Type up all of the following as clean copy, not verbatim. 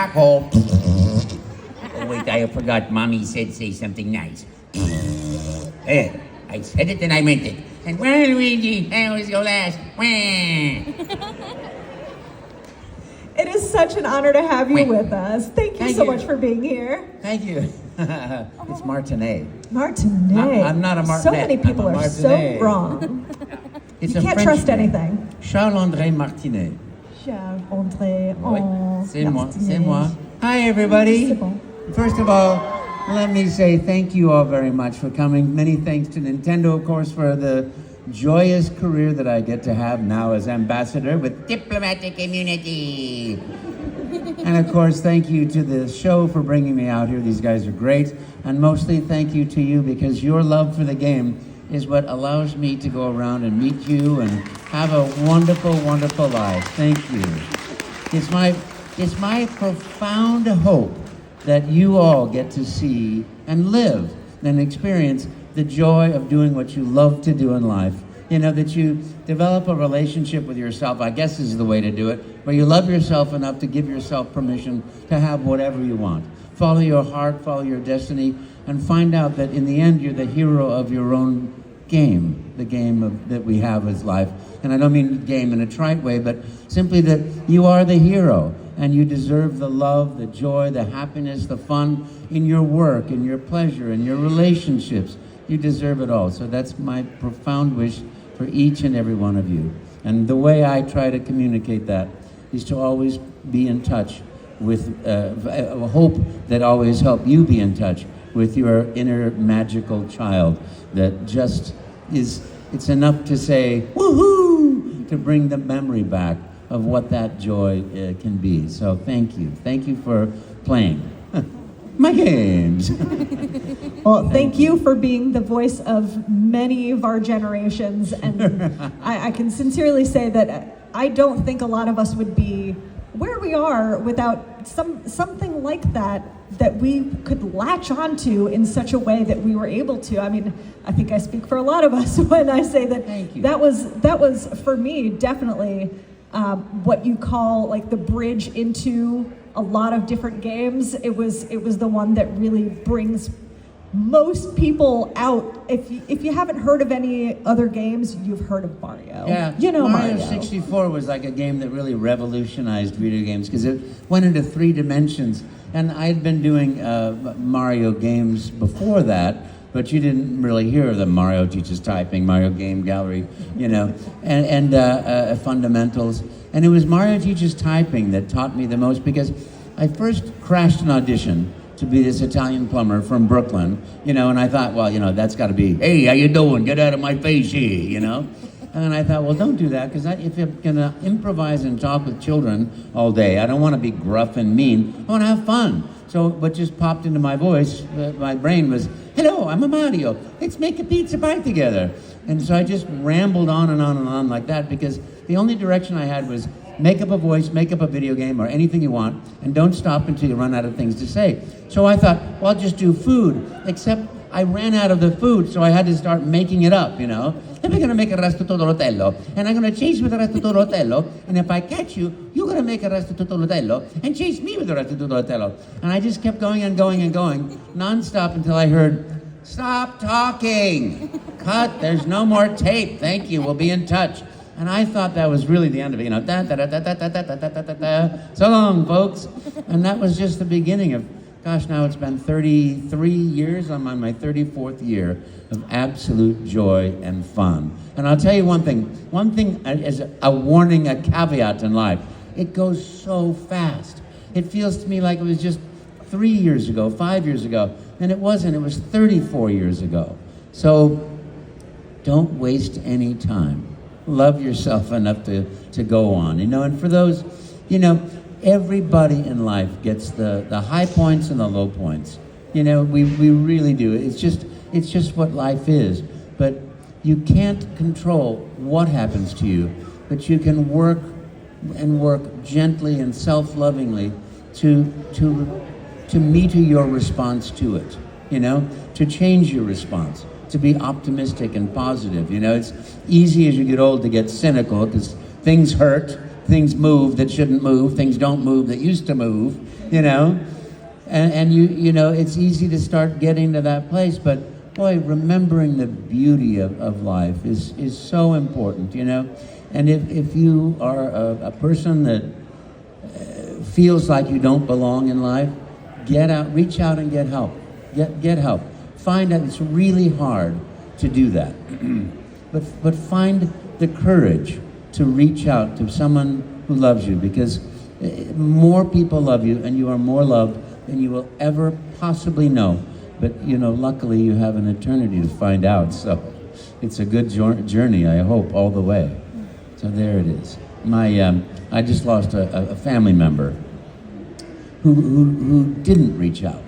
apple. Oh, wait, I forgot. Mommy said say something nice. Hey, I said it and I meant it. And well, Luigi, I always go last. It is such an honor to have you with us. Thank you so much for being here. Thank you. It's Martinet. Martinet. I'm not a Martinet. So many people are so wrong. It's you a can't French trust name. anything. Charles-André Martinet. Charles-André. Oui, Oh, c'est moi, Martinet. c'est moi. Hi, everybody. C'est bon. First of all, let me say thank you all very much for coming. Many thanks to Nintendo, of course, for the joyous career that I get to have now as ambassador with diplomatic immunity. And of course, thank you to the show for bringing me out here. These guys are great. And mostly thank you to you because your love for the game is what allows me to go around and meet you and have a wonderful, wonderful life. Thank you. It's my profound hope that you all get to see and live and experience the joy of doing what you love to do in life. You know, that you develop a relationship with yourself, I guess is the way to do it, where you love yourself enough to give yourself permission to have whatever you want. Follow your heart, follow your destiny, and find out that in the end you're the hero of your own game, the game that we have as life. And I don't mean game in a trite way, but simply that you are the hero, and you deserve the love, the joy, the happiness, the fun in your work, in your pleasure, in your relationships. You deserve it all. So that's my profound wish for each and every one of you. And the way I try to communicate that is to always be in touch with a hope that always help you be in touch with your inner magical child that just is, it's enough to say, woohoo, to bring the memory back of what that joy can be. So thank you. Thank you for playing my games. Well, thank you for being the voice of many of our generations. And I can sincerely say that I don't think a lot of us would be where we are without something like that we could latch onto in such a way that we were able to. I mean, I think I speak for a lot of us when I say that that was for me definitely what you call like the bridge into a lot of different games. It was the one that really brings most people out. If you haven't heard of any other games, you've heard of Mario. Yeah, you know Mario 64 was like a game that really revolutionized video games because it went into 3 dimensions. And I had been doing Mario games before that, but you didn't really hear them. Mario Teaches Typing, Mario Game Gallery, you know, and fundamentals. And it was Mario Teaches Typing that taught me the most because I first crashed an audition to be this Italian plumber from Brooklyn, you know, and I thought, well, you know, that's got to be, hey, how you doing? Get out of my face here, you know? And then I thought, well, don't do that, because if you're going to improvise and talk with children all day, I don't want to be gruff and mean. I want to have fun. So what just popped into my voice, my brain was, hello, I'm a Mario. Let's make a pizza pie together. And so I just rambled on and on and on like that, because the only direction I had was make up a voice, make up a video game, or anything you want, and don't stop until you run out of things to say. So I thought, well, I'll just do food, except I ran out of the food, so I had to start making it up, you know? Then we're gonna make a resto tutto rotello, and I'm gonna chase with the resto tutto rotello, and if I catch you, you're gonna make a resto tutto rotello, and chase me with the resto tutto rotello. And I just kept going and going and going, nonstop, until I heard, stop talking! Cut, there's no more tape, thank you, we'll be in touch. And I thought that was really the end of it, you know, so long, folks. And that was just the beginning of, gosh, now it's been 33 years. I'm on my 34th year of absolute joy and fun. And I'll tell you one thing as a warning, a caveat in life, it goes so fast. It feels to me like it was just 3 years ago, 5 years ago, and it wasn't, it was 34 years ago. So don't waste any time. Love yourself enough to go on, you know, and for those, you know, everybody in life gets the high points and the low points. You know, we really do. It's just what life is. But you can't control what happens to you, but you can work gently and self-lovingly to meter your response to it, you know, to change your response, to be optimistic and positive. You know, it's easy as you get old to get cynical because things hurt, things move that shouldn't move, things don't move that used to move. you know? And you know, it's easy to start getting to that place, but boy, remembering the beauty of life is so important, you know? And if you are a person that feels like you don't belong in life, get out, reach out and get help. Get help. Find out, it's really hard to do that. but find the courage to reach out to someone who loves you, because more people love you and you are more loved than you will ever possibly know. But, you know, luckily you have an eternity to find out. So it's a good journey, I hope, all the way. So there it is. I just lost a family member who didn't reach out.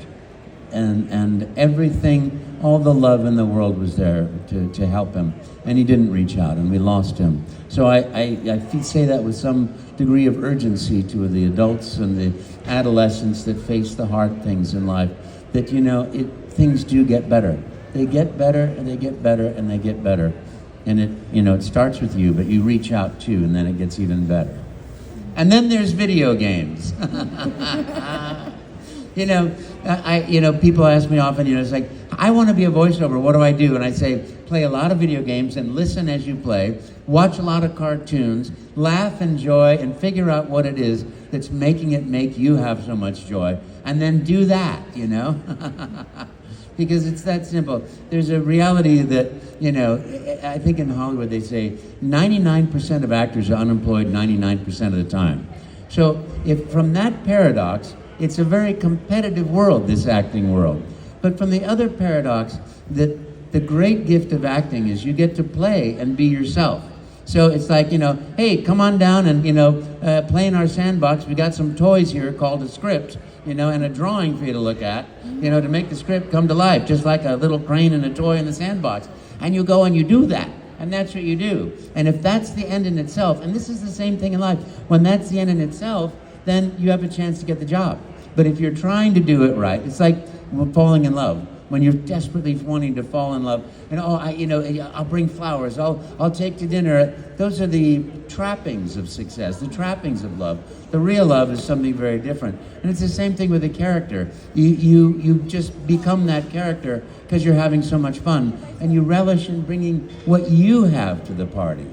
And everything, all the love in the world was there to help him. And he didn't reach out, and we lost him. So I say that with some degree of urgency to the adults and the adolescents that face the hard things in life, that, you know, things do get better. They get better, and they get better, and they get better. And it, you know, it starts with you, but you reach out too, and then it gets even better. And then there's video games. You know, people ask me often, you know, it's like, I want to be a voiceover, what do I do? And I say, play a lot of video games and listen as you play, watch a lot of cartoons, laugh, enjoy, and figure out what it is that's making it make you have so much joy, and then do that, you know? Because it's that simple. There's a reality that, you know, I think in Hollywood they say 99% of actors are unemployed 99% of the time. So if from that paradox, it's a very competitive world, this acting world. But from the other paradox, that the great gift of acting is you get to play and be yourself. So it's like, you know, hey, come on down and, you know, play in our sandbox. We got some toys here called a script, you know, and a drawing for you to look at, you know, to make the script come to life, just like a little crane and a toy in the sandbox. And you go and you do that. And that's what you do. And if that's the end in itself, and this is the same thing in life, when that's the end in itself, then you have a chance to get the job. But if you're trying to do it right, it's like falling in love. When you're desperately wanting to fall in love, and I'll bring flowers, I'll take to dinner. Those are the trappings of success, the trappings of love. The real love is something very different. And it's the same thing with a character. You just become that character because you're having so much fun, and you relish in bringing what you have to the party.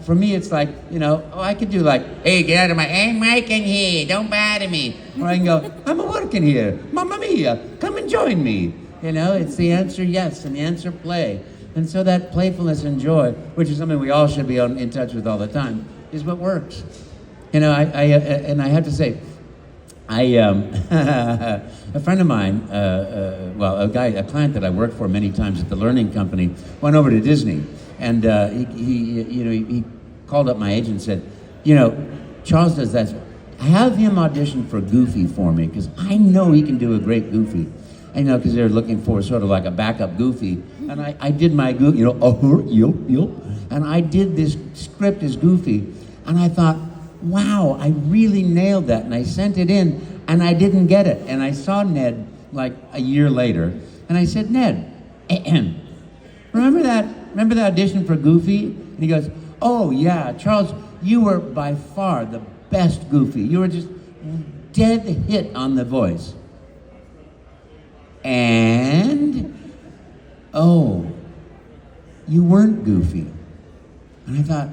For me, it's like, I could do like, hey, get out of I'm working here, don't bother me. Or I can go, I'm working here, mamma mia, come and join me. It's the answer yes, and the answer play. And so that playfulness and joy, which is something we all should be in touch with all the time, is what works. And I have to say, a friend of mine, a client that I worked for many times at the Learning Company, went over to Disney. And he called up my agent and said, Charles does that. Have him audition for Goofy for me, because I know he can do a great Goofy. Because they're looking for sort of like a backup Goofy. And I did my Goofy, and I did this script as Goofy. And I thought, wow, I really nailed that. And I sent it in, and I didn't get it. And I saw Ned like a year later, and I said, Ned, remember the audition for Goofy? And he goes, oh yeah, Charles, you were by far the best Goofy. You were just dead hit on the voice. And, oh, you weren't Goofy. And I thought,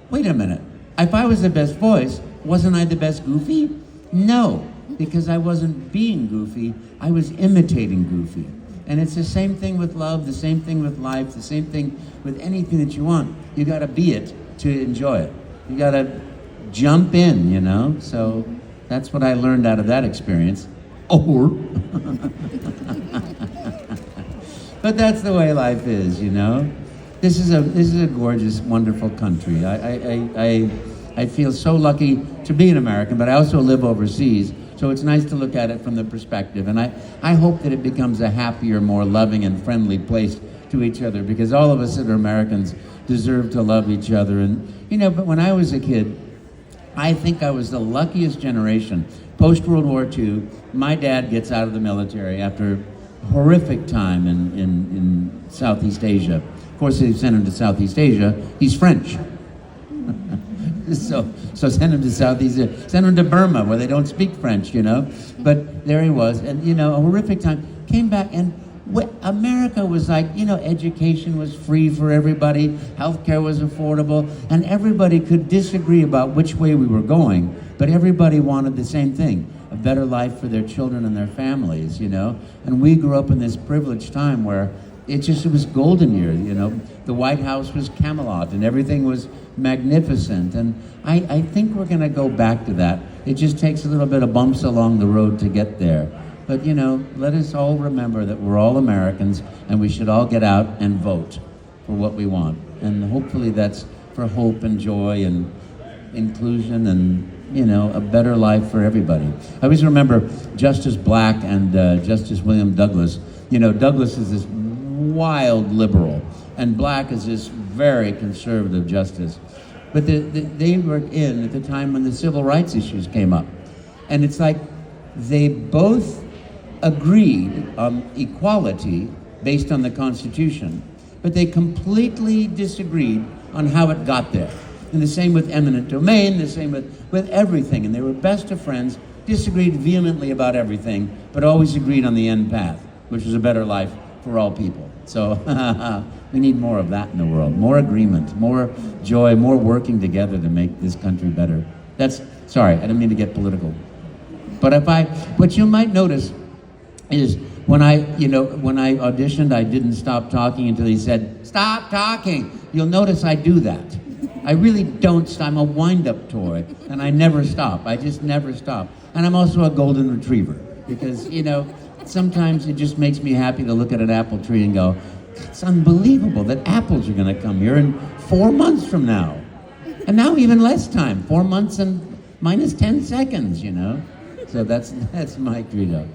wait a minute. If I was the best voice, wasn't I the best Goofy? No, because I wasn't being Goofy, I was imitating Goofy. And it's the same thing with love, the same thing with life, the same thing with anything that you want. You gotta be it to enjoy it. You gotta jump in, So that's what I learned out of that experience. But that's the way life is, This is a gorgeous, wonderful country. I feel so lucky to be an American, but I also live overseas. So it's nice to look at it from the perspective. And I hope that it becomes a happier, more loving and friendly place to each other, because all of us that are Americans deserve to love each other. And, but when I was a kid, I think I was the luckiest generation. Post-World War II, my dad gets out of the military after a horrific time in Southeast Asia. Of course, they sent him to Southeast Asia. He's French. So send him to Southeast Asia. Send him to Burma, where they don't speak French, But there he was, and, a horrific time. Came back, and America was like, education was free for everybody, healthcare was affordable, and everybody could disagree about which way we were going, but everybody wanted the same thing, a better life for their children and their families, And we grew up in this privileged time where it was golden years, The White House was Camelot, and everything was magnificent, and I think we're going to go back to that. It just takes a little bit of bumps along the road to get there. But, let us all remember that we're all Americans, and we should all get out and vote for what we want. And hopefully that's for hope and joy and inclusion and, a better life for everybody. I always remember Justice Black and Justice William Douglas. Douglas is this wild liberal, and Black is this very conservative justice. But they were in at the time when the civil rights issues came up. And it's like they both agreed on equality based on the Constitution, but they completely disagreed on how it got there. And the same with eminent domain, the same with everything. And they were best of friends, disagreed vehemently about everything, but always agreed on the end path, which was a better life for all people. So we need more of that in the world, more agreement, more joy, more working together to make this country better. Sorry, I didn't mean to get political. But what you might notice is when I auditioned, I didn't stop talking until he said, "Stop talking." You'll notice I do that. I really don't stop. I'm a wind-up toy, and I never stop. I just never stop. And I'm also a golden retriever because, sometimes it just makes me happy to look at an apple tree and go, it's unbelievable that apples are going to come here in 4 months from now. And now even less time, 4 months and minus 10 seconds, So that's my credo.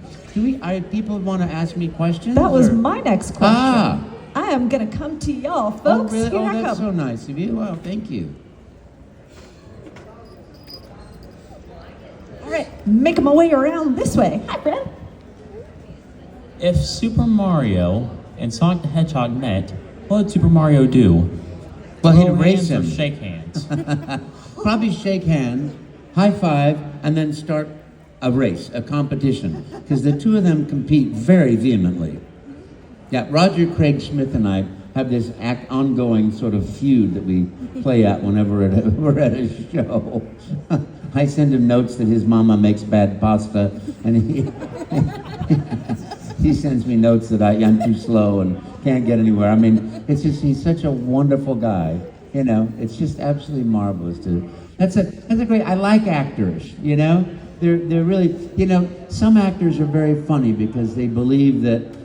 People want to ask me questions? That was my next question. Ah. I am going to come to y'all, folks. Oh, really? Here I That's come. so nice of you. Wow, thank you. All right, making my way around this way. Hi, Fred. If Super Mario and Sonic the Hedgehog met, what would Super Mario do? Well, he'd Throw race hands or him. shake hands. Probably shake hands, high five, and then start a race, a competition, because the two of them compete very vehemently. Yeah, Roger Craig Smith and I have this ongoing sort of feud that we play at whenever we're at a show. I send him notes that his mama makes bad pasta, and he sends me notes that I'm too slow and can't get anywhere. I mean, he's such a wonderful guy. It's just absolutely marvelous that's a great. I like actors. They're really. Some actors are very funny because they believe that.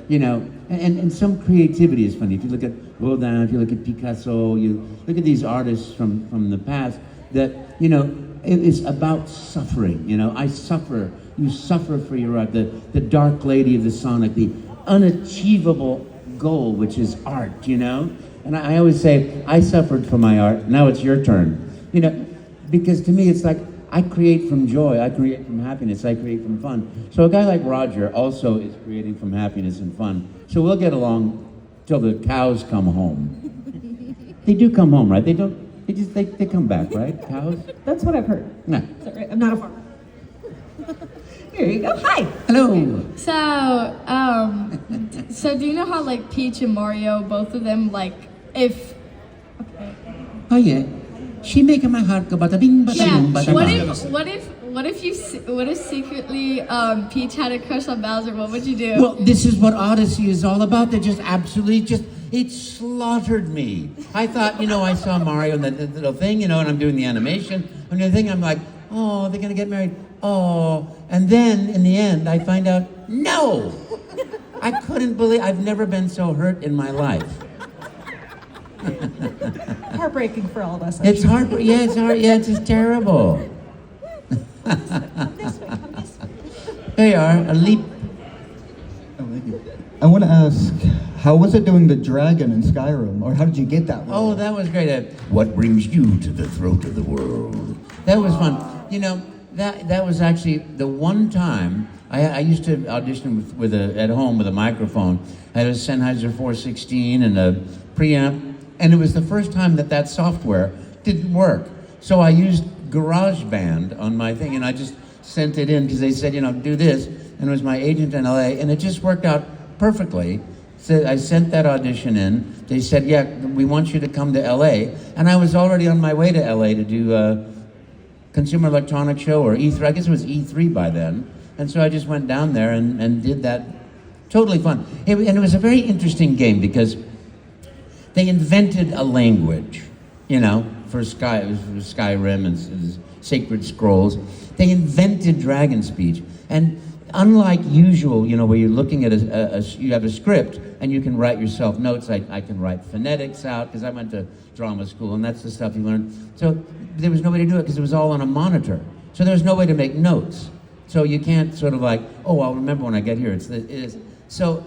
And some creativity is funny. If you look at Rodin, if you look at Picasso, you look at these artists from the past that, it is about suffering. I suffer. You suffer for your art. The Dark Lady of the Sonic, the unachievable goal, which is art, And I always say, I suffered for my art. Now it's your turn. Because to me, it's like, I create from joy, I create from happiness, I create from fun. So a guy like Roger also is creating from happiness and fun. So we'll get along till the cows come home. They do come home, right? They don't, they come back, right? Cows? That's what I've heard. No. Is that right? I'm not a farmer. Here you go. Hi. Hello. So do you know how like Peach and Mario, both of them if Oh yeah. She making my heart go bada bing bada yeah, boom bada what if secretly Peach had a crush on Bowser? What would you do? Well, this is what Odyssey is all about. They just absolutely it slaughtered me. I thought, I saw Mario and the little thing, and I'm doing the animation. And the thing, I'm like, oh, they're gonna get married. Oh, and then in the end, I find out, no. I couldn't believe. I've never been so hurt in my life. Heartbreaking for all of us. It's hard. Yeah, it's hard. Yeah, it's just terrible. Come this way. Come this way. There you are, a leap. Oh, thank you. I want to ask, how was it doing the dragon in Skyrim, or how did you get that role? Oh, that was great. What brings you to the throat of the world? That was fun. That was actually the one time I used to audition at home with a microphone. I had a Sennheiser 416 and a preamp, and it was the first time that software didn't work. So I used GarageBand on my thing, and I just sent it in because they said, do this, and it was my agent in LA, and it just worked out perfectly. So I sent that audition in. They said, yeah, we want you to come to LA, and I was already on my way to LA to do Consumer Electronics Show, or E3, I guess it was E3 by then, and so I just went down there and did that. Totally fun. And it was a very interesting game because they invented a language, for Skyrim and Sacred Scrolls. They invented dragon speech. And unlike usual, where you're looking at you have a script and you can write yourself notes. I can write phonetics out because I went to drama school and that's the stuff you learn. So there was no way to do it because it was all on a monitor. So there was no way to make notes. So you can't sort of like, oh, I'll remember when I get here. So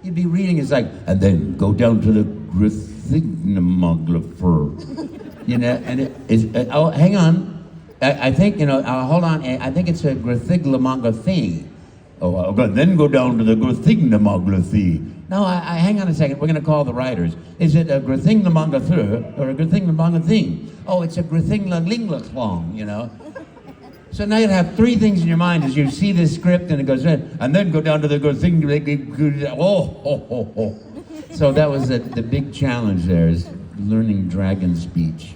you'd be reading, it's like, and then go down to the Grythingamographer. And it is, oh, hang on. I think, hold on. I think it's a Grythingamography. Oh, then go down to the Grythingamography. No, hang on a second. We're going to call the writers. Is it a Grythingamographer or a Grythingamography? Oh, it's a Grythingamography, So now you have three things in your mind as you see this script and it goes, and then go down to the Grythingamography. Oh. So that was the big challenge there, is learning dragon speech.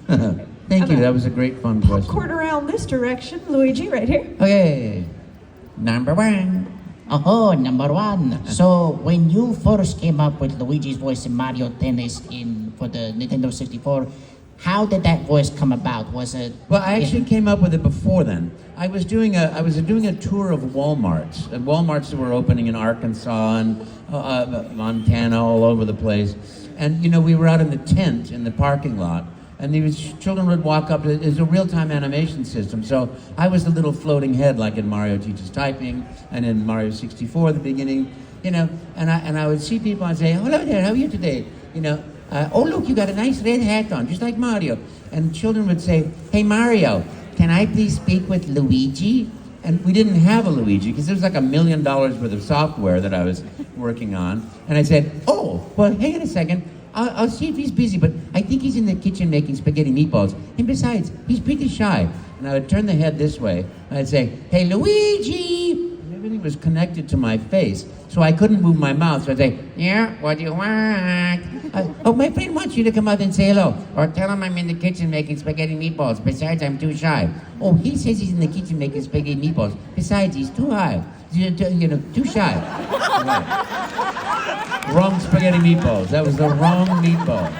Thank you. That was a great fun question. Popcorn around this direction, Luigi, right here. Okay. Number one. Oh, number one. So when you first came up with Luigi's voice in Mario Tennis for the Nintendo 64, how did that voice come about? Was it? Well, I actually came up with it before then. I was doing a tour of Walmarts, and Walmarts that were opening in Arkansas and Montana, all over the place. And we were out in the tent in the parking lot, and these children would walk up. It's a real-time animation system, so I was the little floating head, like in Mario Teaches Typing and in Mario 64 at the beginning, and I would see people and say, "Hello there, how are you today?" Oh, look, you got a nice red hat on, just like Mario. And children would say, "Hey, Mario, can I please speak with Luigi?" And we didn't have a Luigi because there was like $1 million worth of software that I was working on. And I said, "Oh, well, hang on a second. I'll see if he's busy, but I think he's in the kitchen making spaghetti meatballs. And besides, he's pretty shy." And I would turn the head this way, and I'd say, "Hey, Luigi!" And everything was connected to my face, so I couldn't move my mouth. So I'd say, "Yeah, what do you want?" "Oh, my friend wants you to come out and say hello. Or tell him I'm in the kitchen making spaghetti meatballs. Besides, I'm too shy." "Oh, he says he's in the kitchen making spaghetti meatballs. Besides, he's too high. Too shy." Wrong spaghetti meatballs. That was the wrong meatball.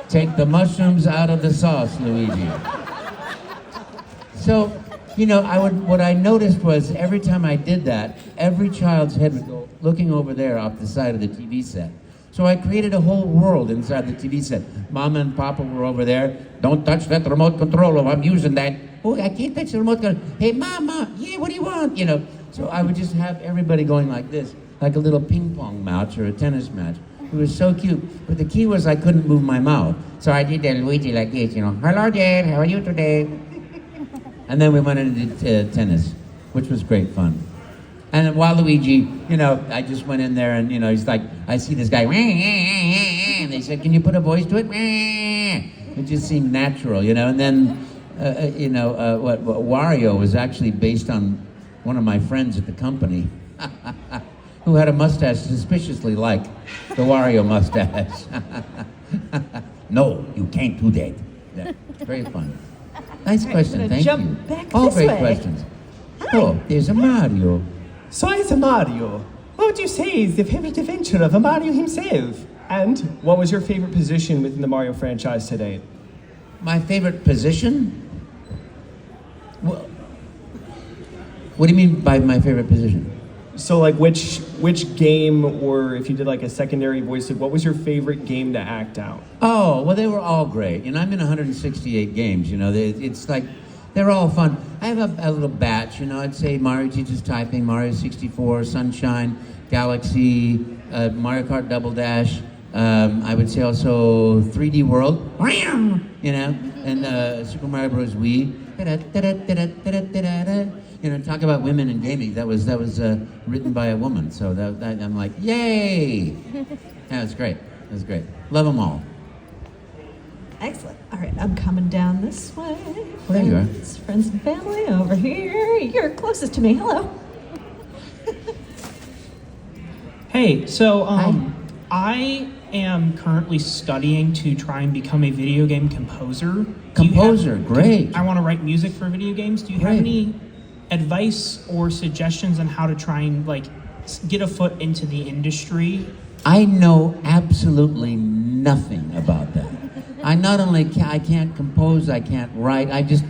Take the mushrooms out of the sauce, Luigi. So, what I noticed was every time I did that, every child's head would go looking over there off the side of the TV set. So I created a whole world inside the TV set. Mama and Papa were over there. "Don't touch that remote control. I'm using that." "Oh, I can't touch the remote control." "Hey, Mama, yeah, what do you want?" So I would just have everybody going like this, like a little ping pong match or a tennis match. It was so cute. But the key was I couldn't move my mouth. So I did that Luigi like this, "Hello there, how are you today?" And then we went into tennis, which was great fun. And while Luigi, I just went in there and, he's like, I see this guy, and they said, "Can you put a voice to it?" It just seemed natural, And then, Wario was actually based on one of my friends at the company who had a mustache suspiciously like the Wario mustache. "No, you can't do that." Yeah, very fun. Nice question, thank you. Back All this great way. questions. Oh, there's a Mario. So as a Mario, what would you say is the favorite adventure of a Mario himself? And what was your favorite position within the Mario franchise to date? My favorite position? Well, what do you mean by my favorite position? So like which game, or if you did like a secondary voice, what was your favorite game to act out? Oh, well, they were all great. I'm in 168 games, it's like, they're all fun. I have a little batch, I'd say Mario Teaches Typing, Mario 64, Sunshine, Galaxy, Mario Kart Double Dash. I would say also 3D World, and Super Mario Bros. Wii. Talk about women in gaming. That was written by a woman. So that I'm like, yay! That was great. Love them all. Excellent. All right, I'm coming down this way. There you are. Friends and family over here. You're closest to me. Hello. Hey, so I am currently studying to try and become a video game composer. Great. I want to write music for video games. Do you have Great. any advice or suggestions on how to try and get a foot into the industry? I know absolutely nothing about that. I not only I can't compose, I can't write. I just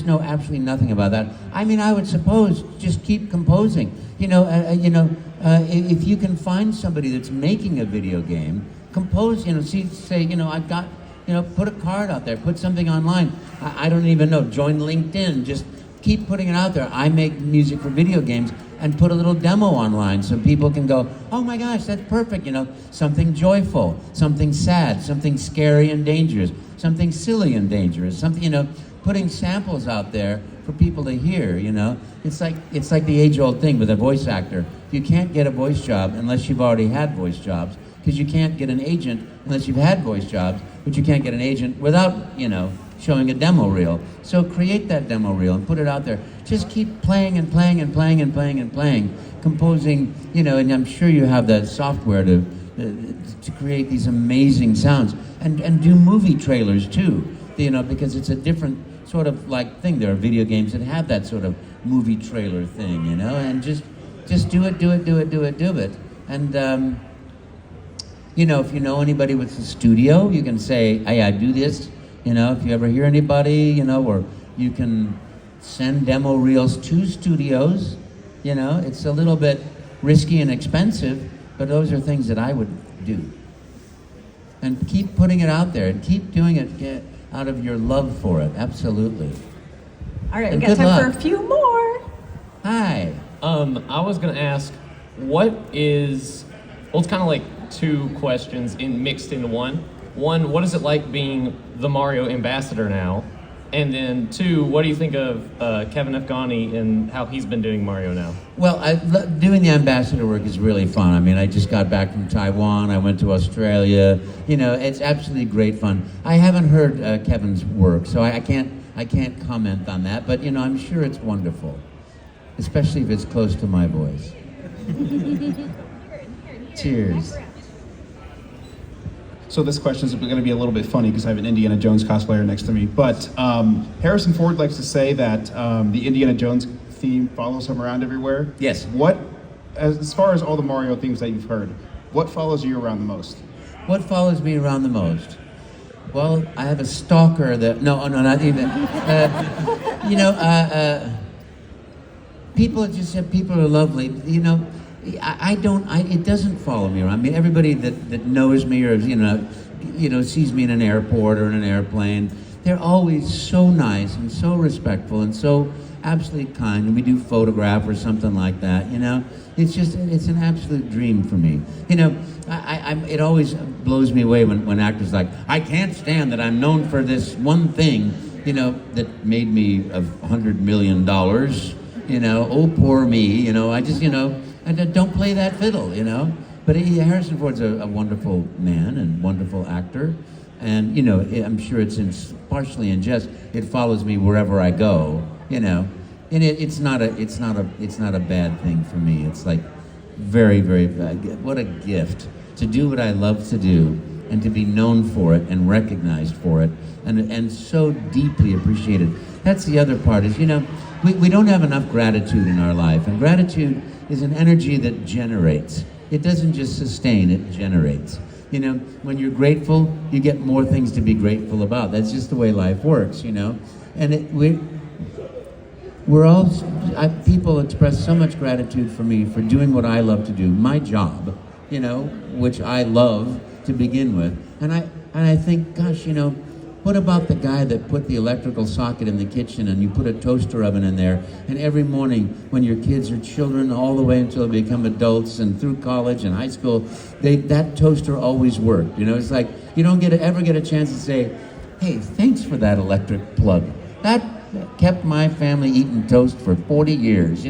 know absolutely nothing about that. I mean, I would suppose just keep composing. If you can find somebody that's making a video game, compose. Say, I've got, put a card out there, put something online. I don't even know. Join LinkedIn. Just keep putting it out there. I make music for video games, and put a little demo online so people can go, oh my gosh, that's perfect. Something joyful, something sad, something scary and dangerous, something silly and dangerous, something, putting samples out there for people to hear. It's like the age-old thing with a voice actor. You can't get a voice job unless you've already had voice jobs, because you can't get an agent unless you've had voice jobs, but you can't get an agent without, showing a demo reel. So create that demo reel and put it out there. Just keep playing and playing and playing and playing and playing, composing, and I'm sure you have that software to create these amazing sounds, and do movie trailers too, because it's a different sort of thing. There are video games that have that sort of movie trailer thing, and just do it. And if you know anybody with a studio, you can say, hey, I do this. If you ever hear anybody, or you can send demo reels to studios. It's a little bit risky and expensive, but those are things that I would do. And keep putting it out there and keep doing it out of your love for it. Absolutely. All right, And we got good time for luck. a few more. Hi. I was gonna ask, it's kind of like two questions mixed into one. One, what is it like being the Mario ambassador now? And then two, what do you think of Kevin Afghani and how he's been doing Mario now? Well, doing the ambassador work is really fun. I mean, I just got back from Taiwan. I went to Australia. It's absolutely great fun. I haven't heard Kevin's work, so I can't comment on that. But I'm sure it's wonderful, especially if it's close to my voice. Cheers. So this question is going to be a little bit funny because I have an Indiana Jones cosplayer next to me. But Harrison Ford likes to say that the Indiana Jones theme follows him around everywhere. Yes. As far as all the Mario themes that you've heard, what follows you around the most? What follows me around the most? Well, I have a stalker that... No, not even. People are lovely. It doesn't follow me around. I mean, everybody that knows me or, sees me in an airport or in an airplane, they're always so nice and so respectful and so absolutely kind. And we do photograph or something like that, It's an absolute dream for me. It always blows me away when actors I can't stand that I'm known for this one thing, that made me $100 million, oh, poor me, and don't play that fiddle, But Harrison Ford's a wonderful man and wonderful actor, and I'm sure it's partially in jest. It follows me wherever I go, and it's not a bad thing for me. It's very, very what a gift to do what I love to do and to be known for it and recognized for it and so deeply appreciated. That's the other part is we don't have enough gratitude in our life, and gratitude is an energy that generates. It doesn't just sustain, it generates. When you're grateful, you get more things to be grateful about. That's just the way life works, And people express so much gratitude for me for doing what I love to do, my job, which I love to begin with. And I think, gosh, what about the guy that put the electrical socket in the kitchen and you put a toaster oven in there, and every morning when your kids are children all the way until they become adults and through college and high school, that toaster always worked. It's like you don't ever get a chance to say, hey, thanks for that electric plug. That kept my family eating toast for 40 years,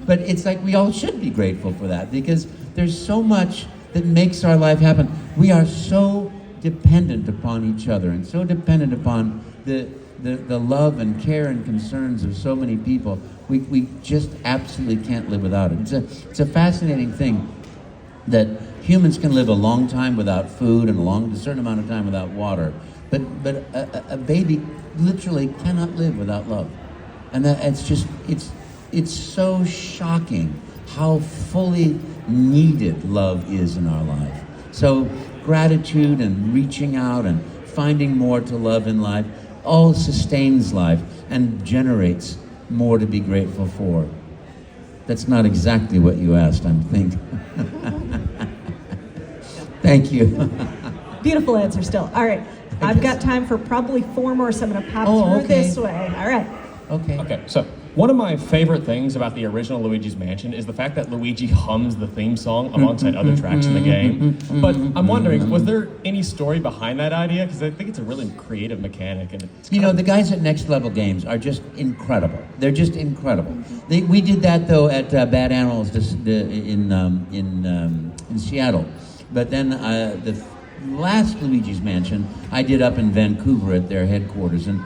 But it's like we all should be grateful for that because there's so much that makes our life happen. We are so dependent upon each other and so dependent upon the love and care and concerns of so many people. We just absolutely can't live without it. It's a fascinating thing that humans can live a long time without food and a certain amount of time without water, but a baby literally cannot live without love, and that it's so shocking how fully needed love is in our life. So gratitude and reaching out and finding more to love in life all sustains life and generates more to be grateful for. That's not exactly what you asked, I'm thinking. Thank you. Beautiful answer still. All right. I've got time for probably 4 more, so I'm going to pop through this way. All right. Okay, so one of my favorite things about the original Luigi's Mansion is the fact that Luigi hums the theme song alongside other tracks in the game. But I'm wondering, was there any story behind that idea? Because I think it's a really creative mechanic. And it's the guys at Next Level Games are just incredible. They're just incredible. We did that, though, at Bad Animals in Seattle. But then the last Luigi's Mansion I did up in Vancouver at their headquarters. And,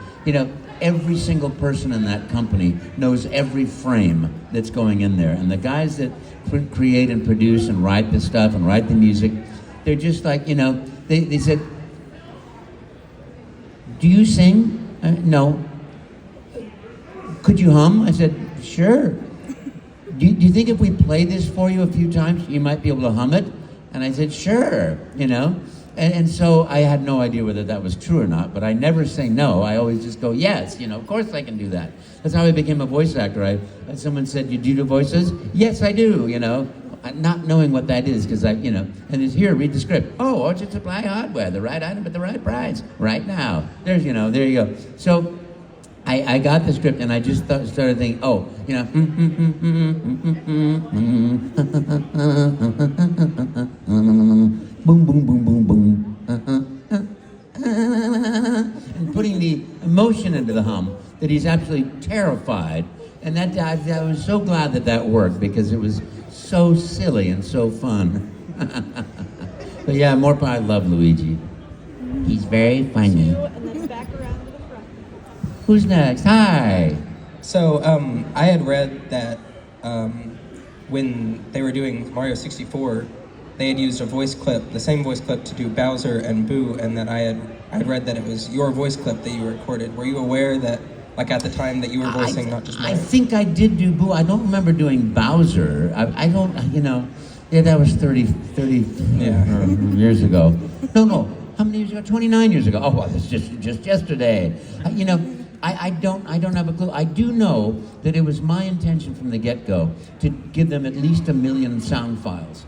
every single person in that company knows every frame that's going in there. And the guys that create and produce and write the stuff and write the music, they're just like, they said, do you sing? No. Could you hum? I said, sure. Do you think if we play this for you a few times, you might be able to hum it? And I said, sure, And so I had no idea whether that was true or not, but I never say no. I always just go, yes, of course I can do that. That's how I became a voice actor. Someone said, you do voices? Yes, I do, not knowing what that is, because and it's here, read the script. Oh, Orchard Supply Hardware, the right item at the right price, right now. There you go. So I got the script and I just started thinking, boom, boom, boom, boom, boom, and putting the emotion into the hum that he's absolutely terrified. And that I was so glad that worked, because it was so silly and so fun. But yeah, I love Luigi. He's very funny. And then back around to the front. Who's next? Hi. So I had read that when they were doing Mario 64, they had used the same voice clip to do Bowser and Boo, and that I had read that it was your voice clip that you recorded. Were you aware that, at the time that you were voicing not just Mario? I think I did do Boo. I don't remember doing Bowser. I don't, that was 30 years ago. No, how many years ago? 29 years ago. Oh, well, that's just yesterday. I don't have a clue. I do know that it was my intention from the get-go to give them at least 1 million sound files,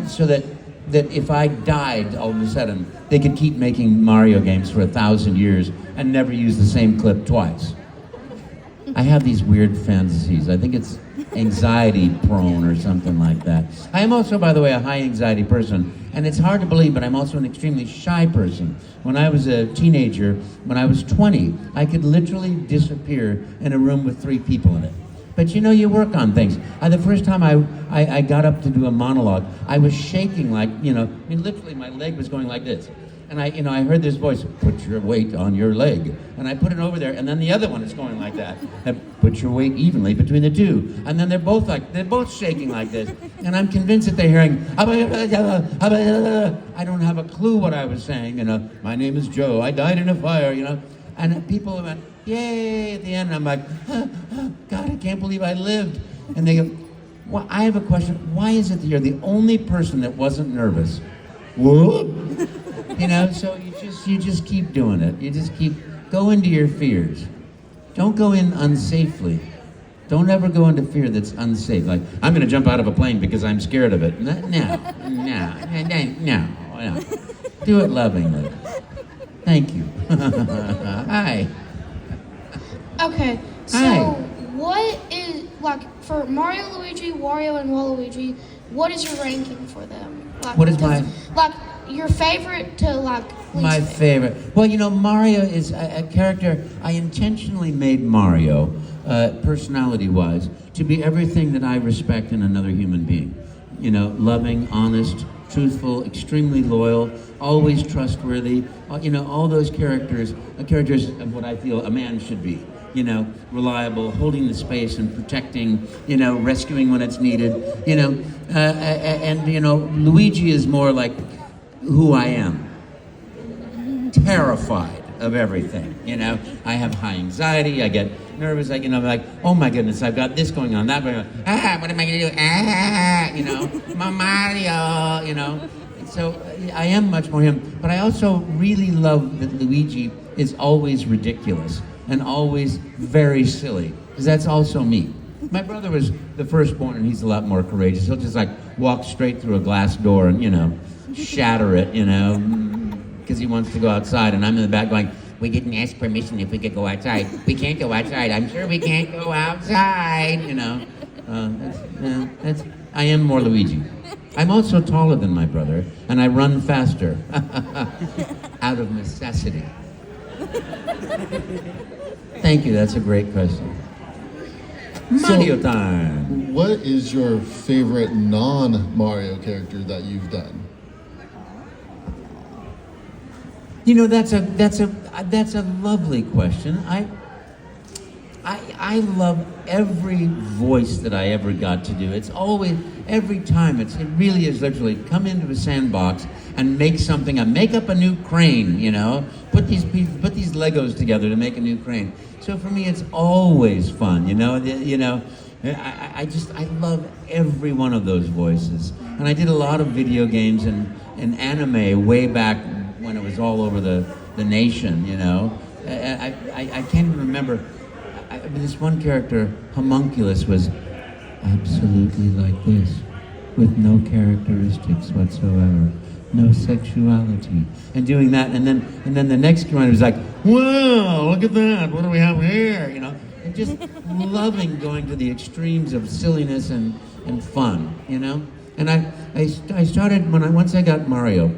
so that if I died all of a sudden, they could keep making Mario games for 1,000 years and never use the same clip twice. I have these weird fantasies. I think it's anxiety prone or something like that. I am also, by the way, a high anxiety person, and it's hard to believe, but I'm also an extremely shy person. When I was a teenager, when I was 20, I could literally disappear in a room with 3 people in it. But you work on things. The first time I got up to do a monologue, I was shaking literally my leg was going like this. And I heard this voice, put your weight on your leg. And I put it over there, and then the other one is going like that. And put your weight evenly between the two. And then they're both shaking like this. And I'm convinced that they're hearing, I don't have a clue what I was saying, my name is Joe, I died in a fire, And people went, yay, at the end. And I'm like, God, I can't believe I lived. And they go, well, I have a question. Why is it that you're the only person that wasn't nervous? Whoop. So you just keep doing it. You just go into your fears. Don't go in unsafely. Don't ever go into fear that's unsafe. Like, I'm going to jump out of a plane because I'm scared of it. No. Do it lovingly. Thank you. Hi. Okay, so Hi. what is, for Mario, Luigi, Wario, and Waluigi, what is your ranking for them? What is my... your favorite to, least My favorite. Well, Mario is a character. I intentionally made Mario, personality-wise, to be everything that I respect in another human being. Loving, honest, truthful, extremely loyal, always trustworthy. All those characters of what I feel a man should be. Reliable, holding the space and protecting, rescuing when it's needed, Luigi is more like who I am. Terrified of everything, I have high anxiety, I get nervous, I'm like, oh my goodness, I've got this going on, that going on, what am I gonna do, Mario, So I am much more him, but I also really love that Luigi is always ridiculous and always very silly, because that's also me. My brother was the firstborn, and he's a lot more courageous. He'll just walk straight through a glass door and, shatter it, because he wants to go outside, and I'm in the back going, we didn't ask permission if we could go outside. We can't go outside. I'm sure we can't go outside, I am more Luigi. I'm also taller than my brother, and I run faster out of necessity. Thank you, that's a great question. Mario time. What is your favorite non-Mario character that you've done? That's a lovely question. I love every voice that I ever got to do. It's always, every time, it really is literally come into a sandbox and make something, make up a new crane, put these Legos together to make a new crane. So for me, it's always fun, I love every one of those voices. And I did a lot of video games and anime way back when it was all over the nation, I can't even remember. This one character, Homunculus, was absolutely like this, with no characteristics whatsoever, no sexuality, and doing that, and then the next one was like, whoa, look at that, what do we have here, and just loving going to the extremes of silliness and fun, And I started, once I got Mario,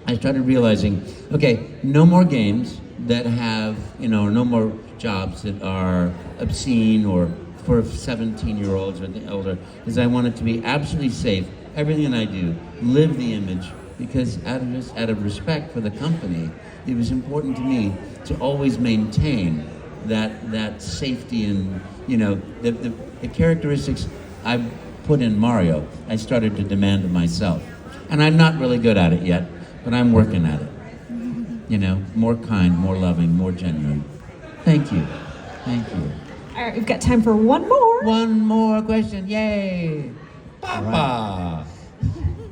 I started realizing, okay, no more games that have, no more jobs that are obscene or for 17-year-olds or older, because I want it to be absolutely safe. Everything that I do, live the image, because out of respect for the company, it was important to me to always maintain that safety and, the characteristics I've put in Mario, I started to demand of myself. And I'm not really good at it yet, but I'm working at it. More kind, more loving, more genuine. Thank you. Thank you. All right, we've got time for one more. One more question. Yay. Papa.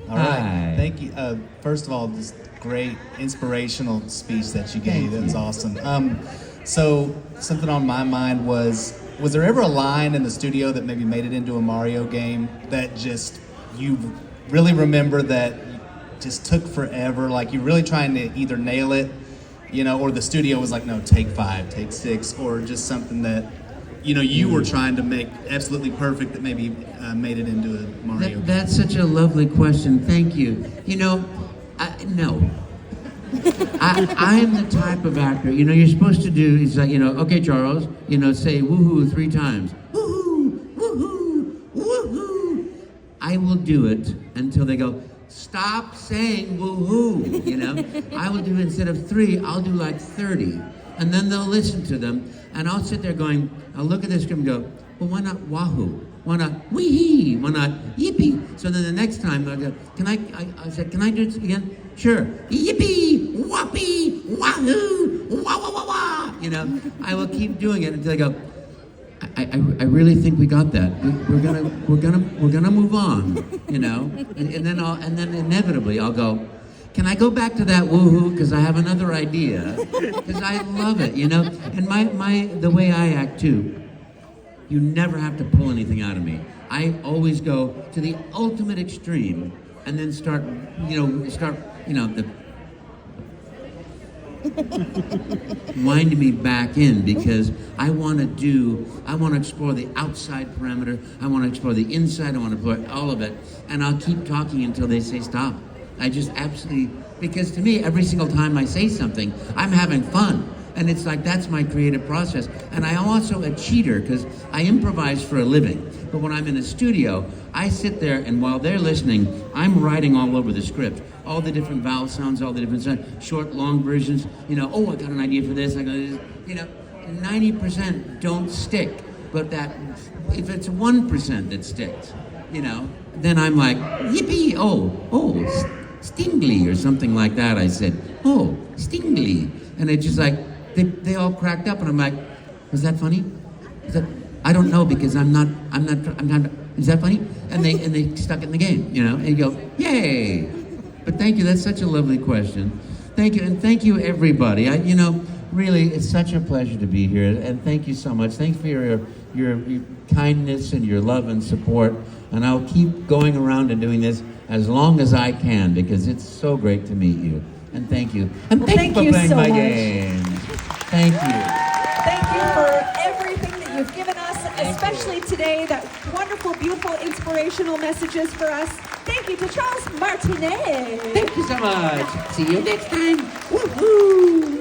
All right. Thank you. First of all, this great inspirational speech that you gave. That's awesome. So something on my mind was there ever a line in the studio that maybe made it into a Mario game that just you really remember that just took forever? Like you're really trying to either nail it, or the studio was like, no, take 5, take 6, or just something that, you were trying to make absolutely perfect that maybe made it into a Mario game. That's such a lovely question. Thank you. No. I am the type of actor, you're supposed to do, it's like, okay, Charles, say woohoo 3 times. Woohoo, woohoo, woohoo. I will do it until they go, stop saying woohoo, I will do, instead of 3, I'll do like 30. And then they'll listen to them, and I'll sit there going, I'll look at the script and go, well, why not wahoo? Why not wee-hee? Why not yippee? So then the next time I go, I said, can I do it again? Sure. Yippee, whoppee, wahoo, wah wah wah wah. I will keep doing it until I go, I really think we got that. We're gonna move on, and then inevitably I'll go, can I go back to that woohoo? Because I have another idea. Because I love it, And the way I act too, you never have to pull anything out of me. I always go to the ultimate extreme, and then start wind me back in, because I want to explore the outside parameter, I want to explore the inside, I want to explore all of it, and I'll keep talking until they say stop. I just absolutely, because to me, every single time I say something, I'm having fun. And it's like, that's my creative process. And I'm also a cheater because I improvise for a living. But when I'm in a studio, I sit there and while they're listening, I'm writing all over the script. All the different vowel sounds, all the different sounds, short, long versions. You know, oh, I got an idea for this, I got this. You know, 90% don't stick. But that, if it's 1% that sticks, you know, then I'm like, yippee, Stingly or something like that. I said, oh, Stingly. And it's just like, they all cracked up and I'm like, was that funny? I don't know because I'm not, is that funny? And they stuck it in the game, you know, and you go, yay. But thank you, that's such a lovely question. Thank you, and thank you everybody. You know, really, it's such a pleasure to be here, and thank you so much. Thanks for your kindness and your love and support, and I'll keep going around and doing this as long as I can because it's so great to meet you. And thank you. And thank you for playing so my much. game. Thank you. Thank you for everything that you've given us, especially today, that wonderful, beautiful, inspirational messages for us. Thank you to Charles Martinet. Thank you so much. See you next time. Woohoo!